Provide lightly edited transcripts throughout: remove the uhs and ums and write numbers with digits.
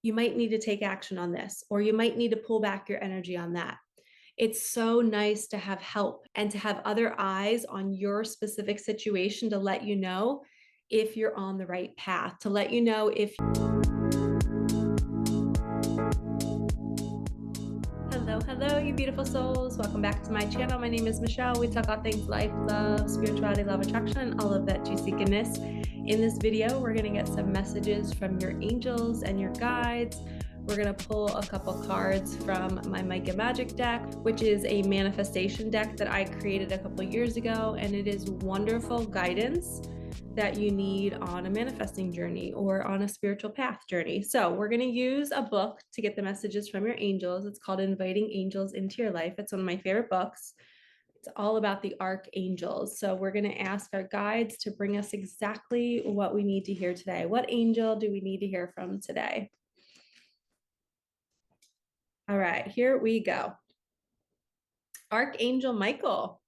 you might need to take action on this, or you might need to pull back your energy on that. It's so nice to have help and to have other eyes on your specific situation to let you know if you're on the right path, to let you know if. Hello, you beautiful souls. Welcome back to my channel. My name is Michelle. We talk all things life, love, spirituality, love, attraction, and all of that juicy goodness. In this video, we're going to get some messages from your angels and your guides. We're going to pull a couple cards from my Micah Magic deck, which is a manifestation deck that I created a couple years ago, and it is wonderful guidance that you need on a manifesting journey or on a spiritual path journey. So we're going to use a book to get the messages from your angels. It's called Inviting Angels into Your Life. It's one of my favorite books. It's all about the archangels. So we're going to ask our guides to bring us exactly what we need to hear today. What angel do we need to hear from today? All right, here we go. Archangel Michael.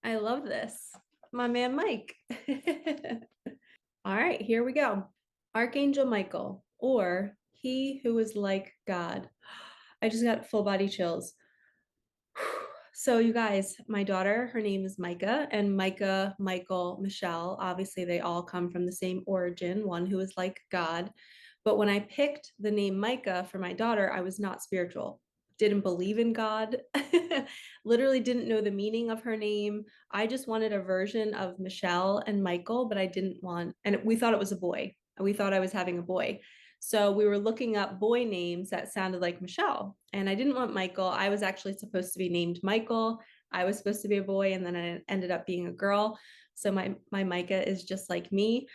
I love this. My man Mike. All right, here we go. Archangel Michael, or he who is like God. I just got full body chills. So you guys, my daughter, her name is Micah, and Micah, Michael, Michelle, obviously they all come from the same origin, one who is like God. But when I picked the name Micah for my daughter, I was not spiritual, didn't believe in God, literally didn't know the meaning of her name. I just wanted a version of Michelle and Michael, but I didn't want, and we thought it was a boy. We thought I was having a boy. So we were looking up boy names that sounded like Michelle, and I didn't want Michael. I was actually supposed to be named Michael. I was supposed to be a boy, and then I ended up being a girl. So my Micah is just like me.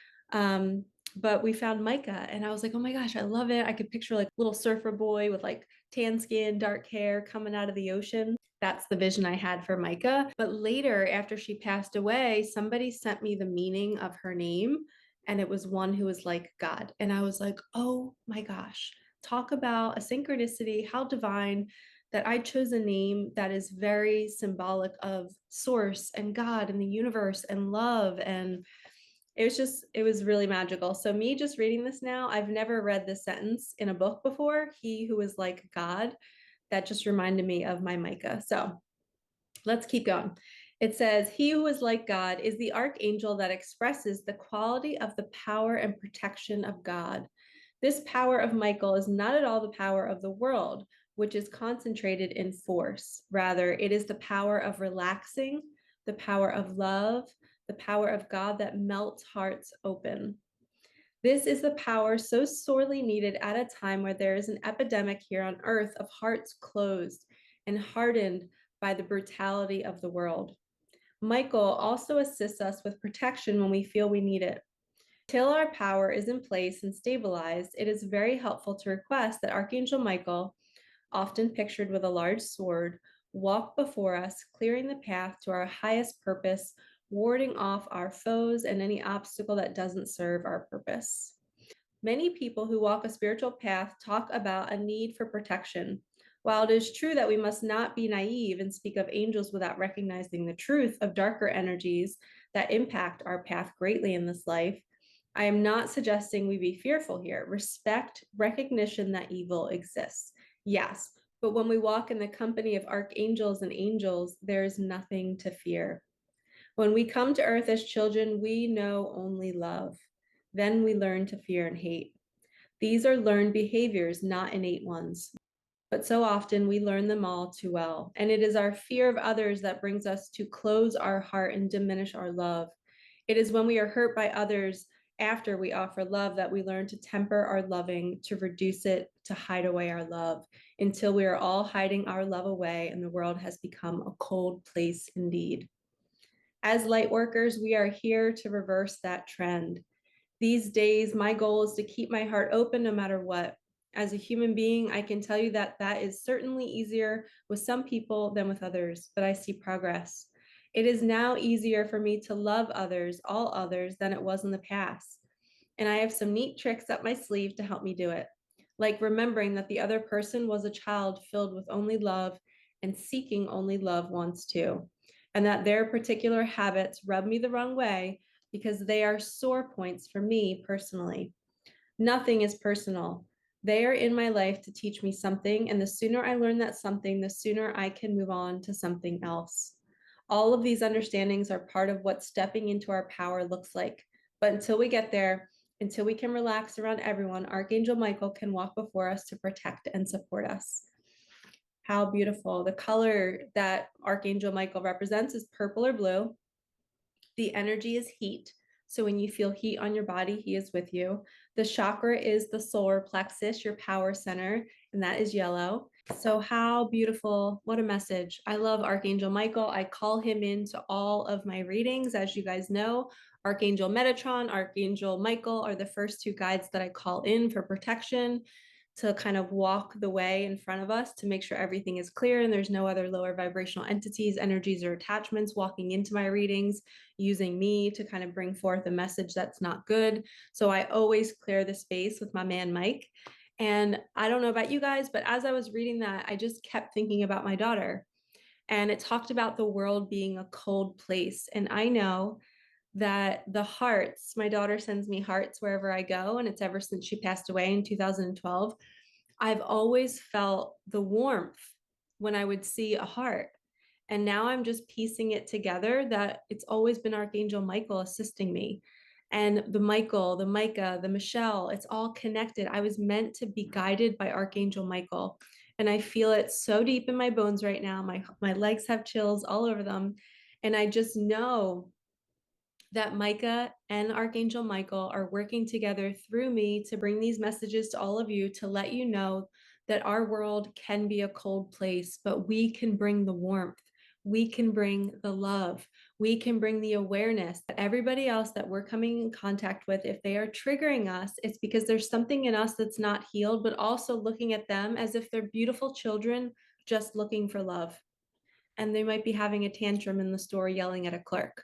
But we found Micah, and I was like, oh my gosh, I love it. I could picture like little surfer boy with like tan skin, dark hair coming out of the ocean. That's the vision I had for Micah. But later, after she passed away, somebody sent me the meaning of her name, and it was one who was like God. And I was like, oh my gosh, talk about a synchronicity, how divine that I chose a name that is very symbolic of source and God and the universe and love. And it was really magical. So me just reading this now, I've never read this sentence in a book before. He who is like God, that just reminded me of my Micah. So let's keep going. It says, he who is like God is the archangel that expresses the quality of the power and protection of God. This power of Michael is not at all the power of the world, which is concentrated in force. Rather, it is the power of relaxing, the power of love, the power of God that melts hearts open. This is the power so sorely needed at a time where there is an epidemic here on earth of hearts closed and hardened by the brutality of the world. Michael also assists us with protection when we feel we need it. Until our power is in place and stabilized, it is very helpful to request that Archangel Michael, often pictured with a large sword, walk before us, clearing the path to our highest purpose, warding off our foes and any obstacle that doesn't serve our purpose. Many people who walk a spiritual path talk about a need for protection. While it is true that we must not be naive and speak of angels without recognizing the truth of darker energies that impact our path greatly in this life, I am not suggesting we be fearful here. Respect recognition that evil exists. Yes, but when we walk in the company of archangels and angels, there is nothing to fear. When we come to earth as children, we know only love. Then we learn to fear and hate. These are learned behaviors, not innate ones. But so often we learn them all too well. And it is our fear of others that brings us to close our heart and diminish our love. It is when we are hurt by others after we offer love that we learn to temper our loving, to reduce it, to hide away our love, until we are all hiding our love away and the world has become a cold place indeed. As light workers, we are here to reverse that trend. These days, my goal is to keep my heart open no matter what. As a human being, I can tell you that that is certainly easier with some people than with others, but I see progress. It is now easier for me to love others, all others, than it was in the past. And I have some neat tricks up my sleeve to help me do it, like remembering that the other person was a child filled with only love and seeking only love once too, and that their particular habits rub me the wrong way because they are sore points for me personally. Nothing is personal. They are in my life to teach me something, and the sooner I learn that something, the sooner I can move on to something else. All of these understandings are part of what stepping into our power looks like. But until we get there, until we can relax around everyone, Archangel Michael can walk before us to protect and support us. How beautiful. The color that Archangel Michael represents is purple or blue. The energy is heat. So when you feel heat on your body, he is with you. The chakra is the solar plexus, your power center, and that is yellow. So how beautiful. What a message. I love Archangel Michael. I call him into all of my readings. As you guys know, Archangel Metatron, Archangel Michael are the first two guides that I call in for protection, to kind of walk the way in front of us to make sure everything is clear and there's no other lower vibrational entities, energies, or attachments walking into my readings, using me to kind of bring forth a message that's not good. So I always clear the space with my man, Mike. And I don't know about you guys, but as I was reading that, I just kept thinking about my daughter. And it talked about the world being a cold place. And I know that the hearts, my daughter sends me hearts wherever I go, and it's ever since she passed away in 2012. I've always felt the warmth when I would see a heart. And now I'm just piecing it together that it's always been Archangel Michael assisting me. And the Michael, the Micah, the Michelle, it's all connected. I was meant to be guided by Archangel Michael. And I feel it so deep in my bones right now. My legs have chills all over them. And I just know that Micah and Archangel Michael are working together through me to bring these messages to all of you, to let you know that our world can be a cold place, but we can bring the warmth. We can bring the love. We can bring the awareness that everybody else that we're coming in contact with, if they are triggering us, it's because there's something in us that's not healed, but also looking at them as if they're beautiful children just looking for love. And they might be having a tantrum in the store yelling at a clerk,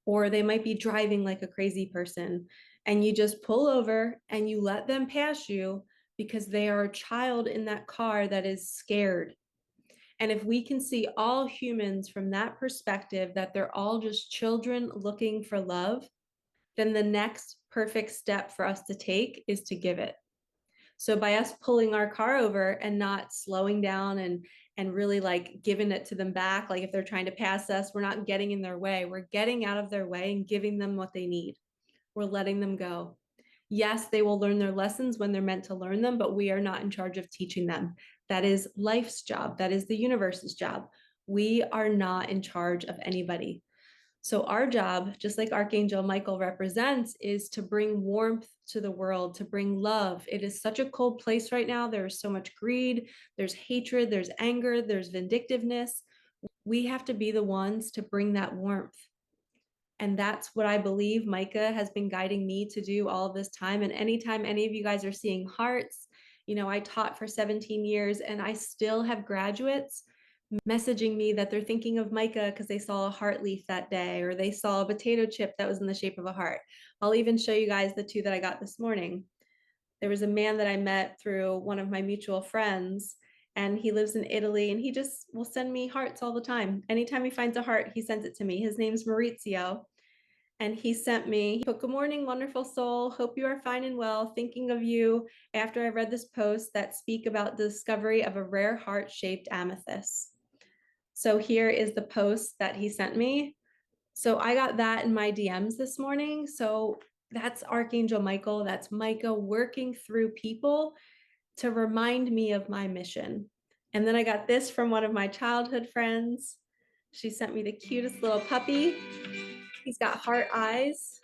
or they might be driving like a crazy person, and you just pull over and you let them pass you because they are a child in that car that is scared. And if we can see all humans from that perspective, that they're all just children looking for love, then the next perfect step for us to take is to give it. So by us pulling our car over and not slowing down and really like giving it to them back, like if they're trying to pass us, we're not getting in their way. We're getting out of their way and giving them what they need. We're letting them go. Yes, they will learn their lessons when they're meant to learn them, but we are not in charge of teaching them. That is life's job. That is the universe's job. We are not in charge of anybody. So our job, just like Archangel Michael represents, is to bring warmth to the world, to bring love. It is such a cold place right now. There is so much greed, there's hatred, there's anger, there's vindictiveness. We have to be the ones to bring that warmth. And that's what I believe Micah has been guiding me to do all this time. And anytime any of you guys are seeing hearts, you know, I taught for 17 years and I still have graduates messaging me that they're thinking of Micah because they saw a heart leaf that day, or they saw a potato chip that was in the shape of a heart. I'll even show you guys the two that I got this morning. There was a man that I met through one of my mutual friends, and he lives in Italy, and he just will send me hearts all the time. Anytime he finds a heart, he sends it to me. His name's Maurizio. And he sent me, he put, "Good morning, wonderful soul. Hope you are fine and well. Thinking of you after I read this post that speak about the discovery of a rare heart-shaped amethyst." So here is the post that he sent me. So I got that in my DMs this morning. So that's Archangel Michael. That's Micah working through people to remind me of my mission. And then I got this from one of my childhood friends. She sent me the cutest little puppy. He's got heart eyes.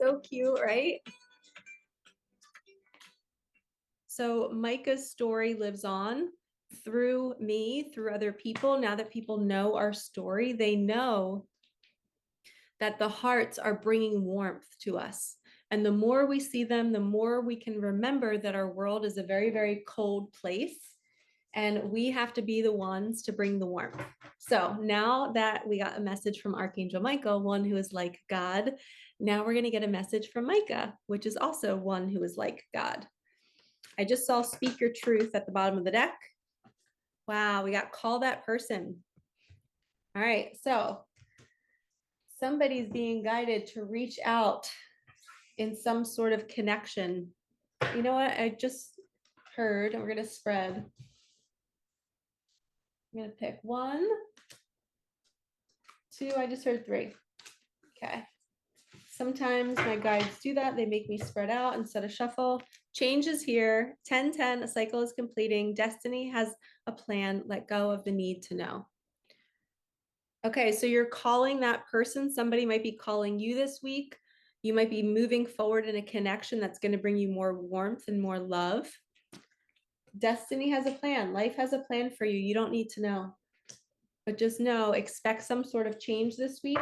So cute, right? So Micah's story lives on through me, through other people. Now that people know our story, they know that the hearts are bringing warmth to us. And the more we see them, the more we can remember that our world is a very, very cold place. And we have to be the ones to bring the warmth. So now that we got a message from Archangel Michael, one who is like God, now we're going to get a message from Micah, which is also one who is like God. I just saw "Speak Your Truth" at the bottom of the deck. Wow, we got "Call That Person." All right, so somebody's being guided to reach out in some sort of connection You know what? I just heard, and we're going to spread. I'm going to pick 1, 2. I just heard 3. Okay. Sometimes my guides do that. They make me spread out instead of shuffle. Change is here. 10-10, a cycle is completing. Destiny has a plan. Let go of the need to know. Okay, so you're calling that person. Somebody might be calling you this week. You might be moving forward in a connection that's going to bring you more warmth and more love. Destiny has a plan. Life has a plan for you. You don't need to know. But just know, expect some sort of change this week.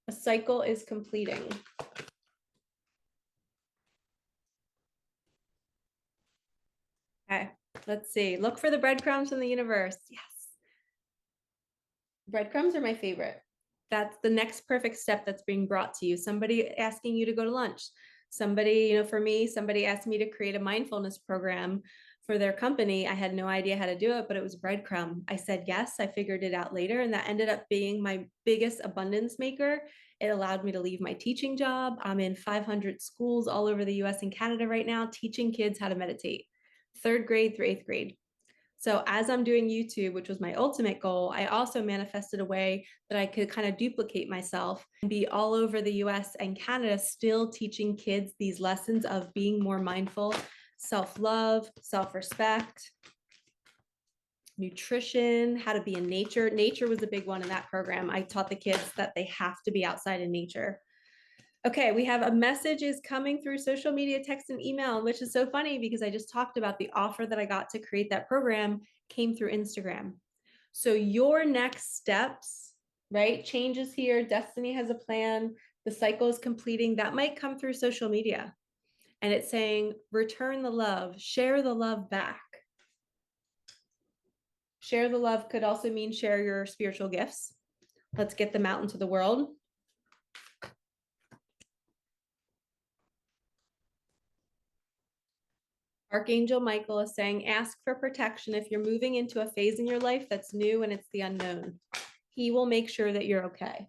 A cycle is completing. Okay, let's see. Look for the breadcrumbs from the universe. Yes. Breadcrumbs are my favorite. That's the next perfect step that's being brought to you. Somebody asking you to go to lunch. Somebody, for me, somebody asked me to create a mindfulness program for their company. I had no idea how to do it, but it was breadcrumb. I said yes. I figured it out later, and that ended up being my biggest abundance maker. It allowed me to leave my teaching job. I'm in 500 schools all over the US and Canada right now, teaching kids how to meditate, 3rd grade through 8th grade. So as I'm doing YouTube, which was my ultimate goal, I also manifested a way that I could kind of duplicate myself and be all over the US and Canada, still teaching kids these lessons of being more mindful, self-love, self-respect, nutrition, how to be in nature. Nature was a big one in that program. I taught the kids that they have to be outside in nature. Okay, we have a message is coming through social media, text, and email, which is so funny because I just talked about the offer that I got to create that program came through Instagram. So your next steps, right? Changes here. Destiny has a plan. The cycle is completing. That might come through social media. And it's saying, return the love, share the love back. Share the love could also mean share your spiritual gifts. Let's get them out into the world. Archangel Michael is saying, ask for protection if you're moving into a phase in your life that's new and it's the unknown. He will make sure that you're okay.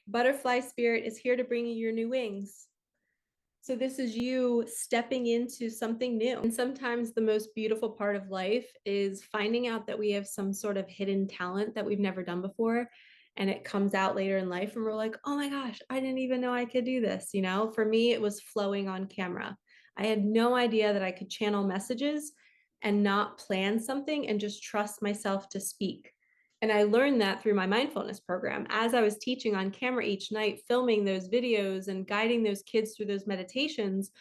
Butterfly spirit is here to bring you your new wings. So this is you stepping into something new. And sometimes the most beautiful part of life is finding out that we have some sort of hidden talent that we've never done before. And it comes out later in life and we're like, oh my gosh, I didn't even know I could do this. For me, it was flowing on camera. I had no idea that I could channel messages and not plan something and just trust myself to speak. And I learned that through my mindfulness program. As I was teaching on camera each night, filming those videos and guiding those kids through those meditations,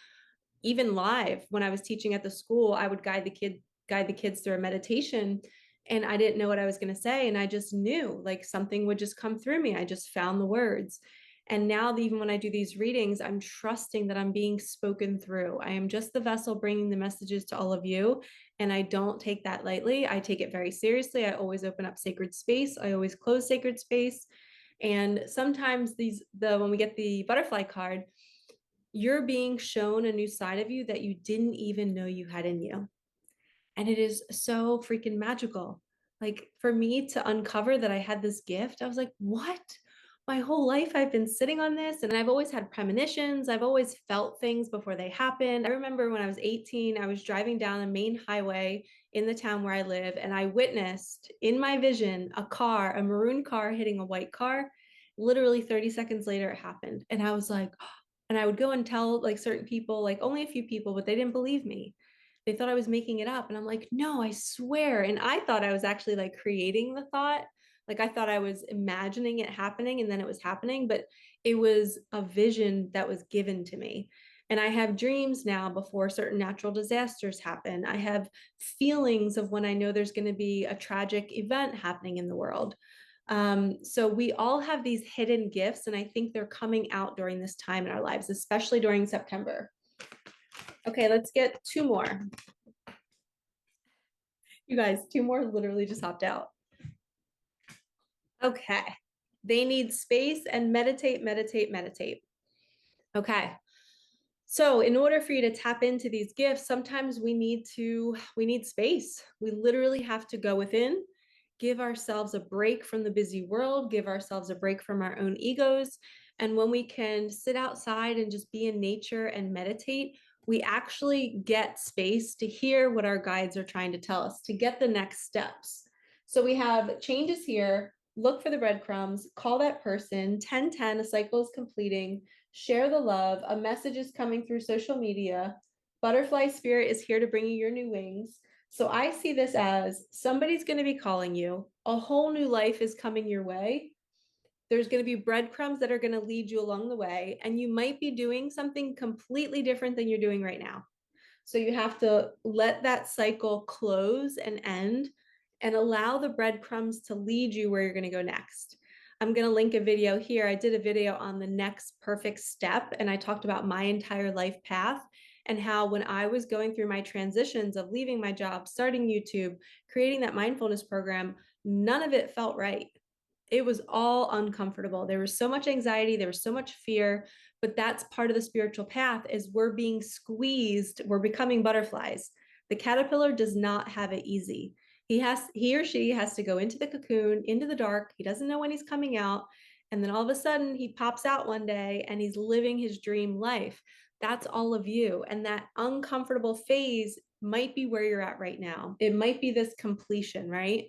even live when I was teaching at the school, I would guide the kids through a meditation. And I didn't know what I was going to say. And I just knew like something would just come through me. I just found the words. And now, even when I do these readings, I'm trusting that I'm being spoken through. I am just the vessel bringing the messages to all of you. And I don't take that lightly. I take it very seriously. I always open up sacred space. I always close sacred space. And sometimes when we get the butterfly card, you're being shown a new side of you that you didn't even know you had in you. And it is so freaking magical. Like for me to uncover that I had this gift, I was like, what? My whole life I've been sitting on this, and I've always had premonitions. I've always felt things before they happened. I remember when I was 18, I was driving down the main highway in the town where I live, and I witnessed in my vision a maroon car hitting a white car. Literally 30 seconds later, it happened. And I was like, and I would go and tell like certain people, like only a few people, but they didn't believe me. They thought I was making it up. And I'm like, no, I swear. And I thought I was actually like creating the thought. Like I thought I was imagining it happening and then it was happening, but it was a vision that was given to me. And I have dreams now before certain natural disasters happen. I have feelings of when I know there's going to be a tragic event happening in the world. So we all have these hidden gifts, and I think they're coming out during this time in our lives, especially during September. Okay, let's get 2 more. You guys, 2 more literally just hopped out. Okay. They need space and meditate, meditate, meditate. Okay. So in order for you to tap into these gifts, sometimes we need space. We literally have to go within, give ourselves a break from the busy world, give ourselves a break from our own egos, And when we can sit outside and just be in nature and meditate, we actually get space to hear what our guides are trying to tell us, to get the next steps. So we have changes here, look for the breadcrumbs, call that person, 1010, a cycle is completing, share the love, a message is coming through social media, butterfly spirit is here to bring you your new wings. So I see this as somebody's going to be calling you, a whole new life is coming your way. There's going to be breadcrumbs that are going to lead you along the way, and you might be doing something completely different than you're doing right now. So you have to let that cycle close and end and allow the breadcrumbs to lead you where you're going to go next. I'm going to link a video here. I did a video on the next perfect step, and I talked about my entire life path and how when I was going through my transitions of leaving my job, starting YouTube, creating that mindfulness program, none of it felt right. It was all uncomfortable. There was so much anxiety, there was so much fear, but that's part of the spiritual path is we're being squeezed, we're becoming butterflies. The caterpillar does not have it easy. He or she has to go into the cocoon, into the dark. He doesn't know when he's coming out. And then all of a sudden he pops out one day and he's living his dream life. That's all of you. And that uncomfortable phase might be where you're at right now. It might be this completion, right?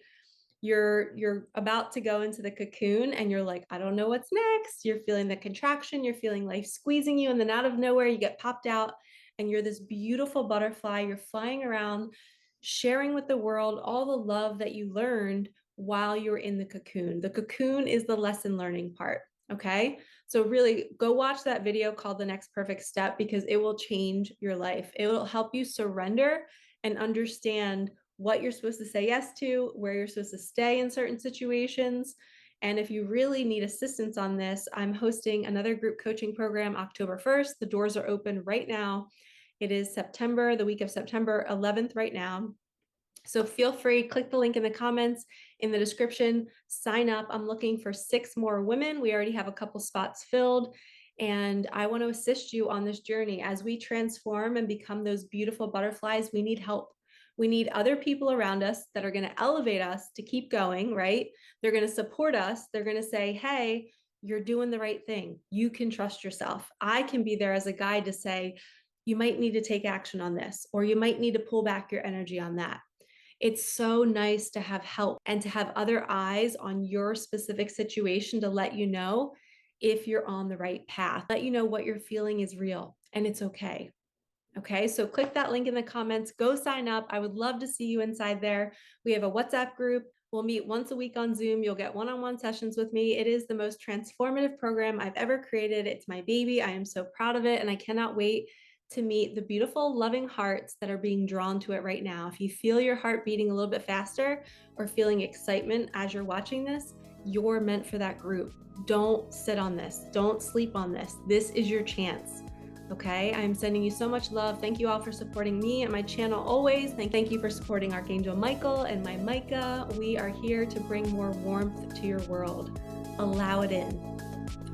You're about to go into the cocoon and you're like, I don't know what's next. You're feeling the contraction, you're feeling life squeezing you, and then out of nowhere you get popped out and you're this beautiful butterfly. You're flying around, sharing with the world all the love that you learned while you're in the cocoon. The cocoon is the lesson learning part. Okay. So really go watch that video called The Next Perfect Step, because it will change your life. It will help you surrender and understand what you're supposed to say yes to, where you're supposed to stay in certain situations. And if you really need assistance on this, I'm hosting another group coaching program October 1st. The doors are open right now. It is September, the week of September 11th right now. So feel free, click the link in the comments, in the description, sign up. I'm looking for 6 more women. We already have a couple spots filled. And I want to assist you on this journey. As we transform and become those beautiful butterflies, we need help. We need other people around us that are going to elevate us to keep going, right? They're going to support us. They're going to say, hey, you're doing the right thing. You can trust yourself. I can be there as a guide to say, you might need to take action on this, or you might need to pull back your energy on that. It's so nice to have help and to have other eyes on your specific situation to let you know if you're on the right path, let you know what you're feeling is real and it's okay. Okay, so click that link in the comments, go sign up. I would love to see you inside there. We have a WhatsApp group. We'll meet once a week on Zoom. You'll get one-on-one sessions with me. It is the most transformative program I've ever created. It's my baby. I am so proud of it, and I cannot wait to meet the beautiful, loving hearts that are being drawn to it right now. If you feel your heart beating a little bit faster or feeling excitement as you're watching this, you're meant for that group. Don't sit on this. Don't sleep on this. This is your chance. Okay, I'm sending you so much love. Thank you all for supporting me and my channel always. Thank you for supporting Archangel Michael and my Micah. We are here to bring more warmth to your world. Allow it in.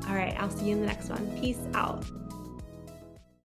All right, I'll see you in the next one. Peace out.